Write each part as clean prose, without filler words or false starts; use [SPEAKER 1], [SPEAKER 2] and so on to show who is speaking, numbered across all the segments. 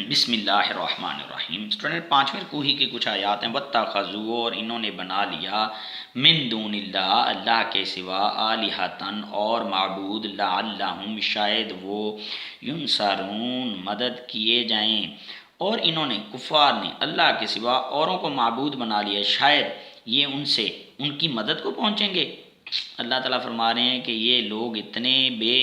[SPEAKER 1] بسم اللہ الرحمن الرحیم۔ اسٹوڈنٹ پانچویں رکوع ہی کی کچھ آیات ہیں۔ وَاتَّخَذُوا، اور انہوں نے بنا لیا، من دون اللہ، اللہ کے سوا، آلہۃً، اور معبود، لعلہم، شاید وہ، ینصرون، مدد کیے جائیں۔ اور انہوں نے، کفار نے، اللہ کے سوا اوروں کو معبود بنا لیا، شاید یہ ان سے ان کی مدد کو پہنچیں گے۔ اللہ تعالیٰ فرما رہے ہیں کہ یہ لوگ اتنے بے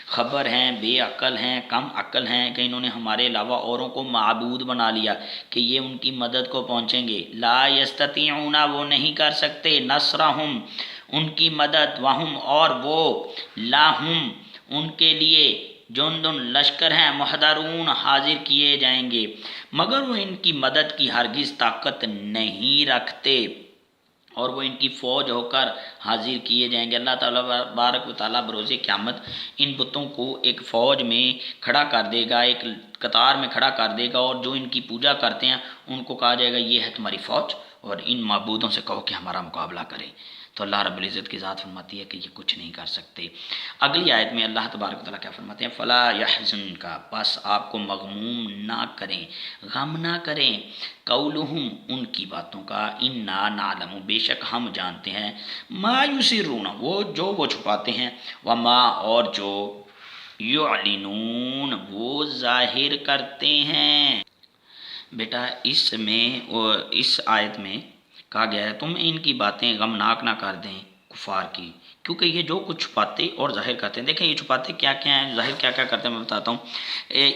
[SPEAKER 1] خبر ہیں، بے عقل ہیں، کم عقل ہیں کہ انہوں نے ہمارے علاوہ اوروں کو معبود بنا لیا کہ یہ ان کی مدد کو پہنچیں گے۔ لا یستطیعون، وہ نہیں کر سکتے، نصرہم، ان کی مدد، وہم، اور وہ، لاہم، ان کے لیے، جندن، لشکر ہیں، محضرون، حاضر کیے جائیں گے، مگر وہ ان کی مدد کی ہرگز طاقت نہیں رکھتے، اور وہ ان کی فوج ہو کر حاضر کیے جائیں گے۔ اللہ تعالیٰ بارک و تعالیٰ بروز قیامت ان بتوں کو ایک فوج میں کھڑا کر دے گا، ایک قطار میں کھڑا کر دے گا، اور جو ان کی پوجا کرتے ہیں ان کو کہا جائے گا یہ ہے تمہاری فوج، اور ان معبودوں سے کہو کہ ہمارا مقابلہ کرے۔ تو اللہ رب العزت کی ذات فرماتی ہے کہ یہ کچھ نہیں کر سکتے۔ اگلی آیت میں اللہ تبارک و تعالیٰ کیا فرماتے ہیں؟ فلا یحزنک، بس آپ کو مغموم نہ کریں، غم نہ کریں، قولہم، ان کی باتوں کا، انا نعلم، بے شک ہم جانتے ہیں، ما یسرون، وہ چھپاتے ہیں، وما، اور جو، یعلنون، وہ ظاہر کرتے ہیں۔ بیٹا اس آیت میں کہا گیا ہے تم ان کی باتیں غمناک نہ کر دیں، کفار کی، کیونکہ یہ جو کچھ چھپاتے اور ظاہر کرتے ہیں، دیکھیں یہ چھپاتے کیا کیا ہیں، ظاہر کیا کیا کرتے ہیں، میں بتاتا ہوں۔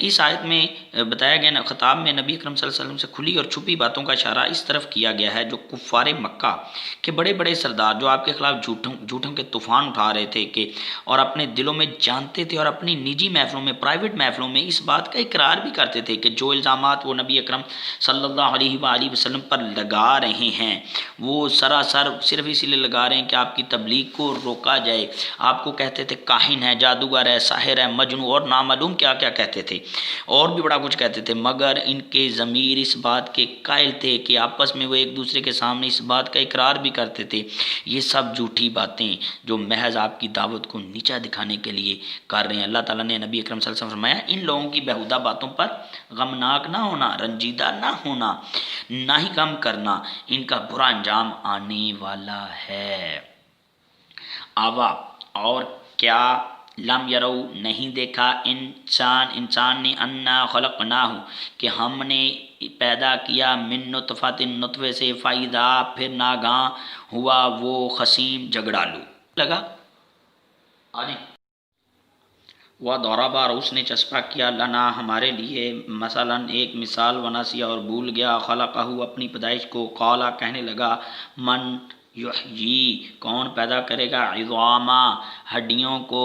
[SPEAKER 1] اس آیت میں بتایا گیا، خطاب میں نبی اکرم صلی اللہ علیہ وسلم سے کھلی اور چھپی باتوں کا اشارہ اس طرف کیا گیا ہے جو کفار مکہ کے بڑے بڑے سردار جو آپ کے خلاف جھوٹوں کے طوفان اٹھا رہے تھے کہ، اور اپنے دلوں میں جانتے تھے اور اپنی نجی محفلوں میں، پرائیویٹ محفلوں میں اس بات کا اقرار بھی کرتے تھے کہ جو الزامات وہ نبی اکرم صلی اللہ علیہ وآلہ وسلم پر لگا رہے ہیں وہ سراسر صرف اسی لیے لگا رہے ہیں کہ آپ کی تبلیغ کو روکا جائے۔ آپ کو کہتے تھے کاہن ہے، جادوگر ہے، ساحر ہے، مجنون، اور نامعلوم کیا کیا کہتے تھے، اور بھی بڑا کچھ کہتے تھے، مگر ان کے ضمیر اس بات کے قائل تھے کہ آپس میں وہ ایک دوسرے کے سامنے اس بات کا اقرار بھی کرتے تھے۔ یہ سب جھوٹی باتیں جو محض آپ کی دعوت کو نیچا دکھانے کے لیے کر رہے ہیں۔ اللہ تعالیٰ نے نبی اکرم صلی اللہ علیہ وسلم فرمایا ان لوگوں کی بیہودہ باتوں پر غمناک نہ ہونا، رنجیدہ نہ ہونا، نہ ہی غم کرنا، ان کا برا انجام آنے والا ہے۔ آوا، اور کیا، لم یرو، نہیں دیکھا، انسان نے، انا خلقناہ، کہ ہم نے پیدا کیا، من نطفۃ، نطفے سے، فاذا، پھر ناگاں ہوا وہ، خصیم، جھگڑالو لگا، آگے، وَضَرَبَ، اور اس نے چسپا کیا، لنا، ہمارے لیے، مثلاً ایک مثال، ونسیا، اور بھول گیا، خلقہ، اپنی پیدائش کو، قالا، کہنے لگا، من یحیی، کون پیدا کرے گا، عظاما، ہڈیوں کو،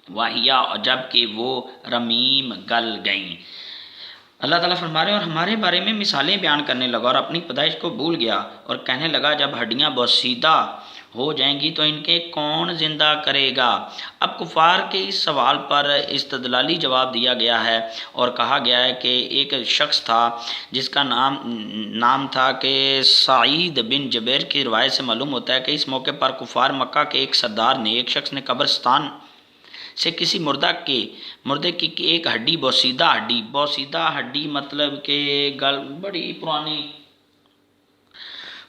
[SPEAKER 1] وہیا، جب کہ وہ رمیم، گل گئیں۔ اللہ تعالیٰ فرما رہے ہیں اور ہمارے بارے میں مثالیں بیان کرنے لگا اور اپنی پیدائش کو بھول گیا، اور کہنے لگا جب ہڈیاں بوسیدہ ہو جائیں گی تو ان کے کون زندہ کرے گا۔ اب کفار کے اس سوال پر استدلالی جواب دیا گیا ہے اور کہا گیا ہے کہ ایک شخص تھا جس کا نام تھا کہ سعید بن جبیر کی روایت سے معلوم ہوتا ہے کہ اس موقع پر کفار مکہ کے ایک سردار نے، ایک شخص نے قبرستان سے کسی مردے کی ایک ہڈی، بوسیدہ ہڈی مطلب کہ بڑی پرانی،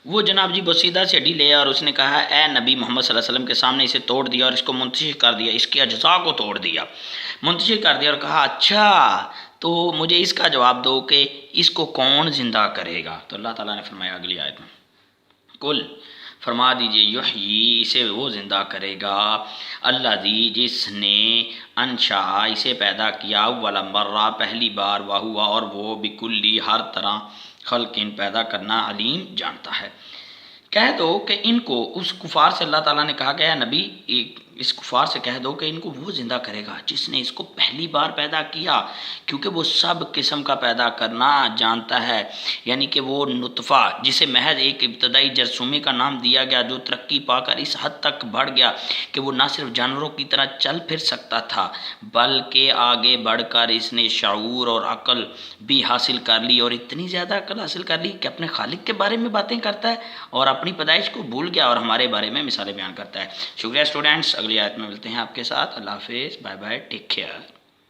[SPEAKER 1] وہ جناب جی بوسیدہ سے ہڈی لے اور اس نے کہا اے نبی محمد صلی اللہ علیہ وسلم کے سامنے اسے توڑ دیا اور اس کو منتشر کر دیا، اس کے اجزاء کو توڑ دیا، منتشر کر دیا، اور کہا اچھا تو مجھے اس کا جواب دو کہ اس کو کون زندہ کرے گا۔ تو اللہ تعالیٰ نے فرمایا اگلی آیت میں، کل، فرما دیجئے، یحیی، اسے وہ زندہ کرے گا، اللہ دی، جس نے، انشا، اسے پیدا کیا، اول مرہ، پہلی بار، وہوا، اور وہ، بکلی، ہر طرح، خلقین، پیدا کرنا، علیم، جانتا ہے۔ کہہ دو کہ ان کو، اس کفار سے اللہ تعالیٰ نے کہا کہ اے نبی اس کفار سے کہہ دو کہ ان کو وہ زندہ کرے گا جس نے اس کو پہلی بار پیدا کیا، کیونکہ وہ سب قسم کا پیدا کرنا جانتا ہے، یعنی کہ وہ نطفہ جسے محض ایک ابتدائی جرثومے کا نام دیا گیا جو ترقی پا کر اس حد تک بڑھ گیا کہ وہ نہ صرف جانوروں کی طرح چل پھر سکتا تھا بلکہ آگے بڑھ کر اس نے شعور اور عقل بھی حاصل کر لی، اور اتنی زیادہ عقل حاصل کر لی کہ اپنے خالق کے بارے میں باتیں کرتا ہے اور اپنی پیدائش کو بھول گیا اور ہمارے بارے میں مثالیں بیان کرتا ہے۔ شکریہ اسٹوڈنٹس، اگلی آیت میں ملتے ہیں آپ کے ساتھ، اللہ حافظ، بائے بائے، ٹیک کیئر۔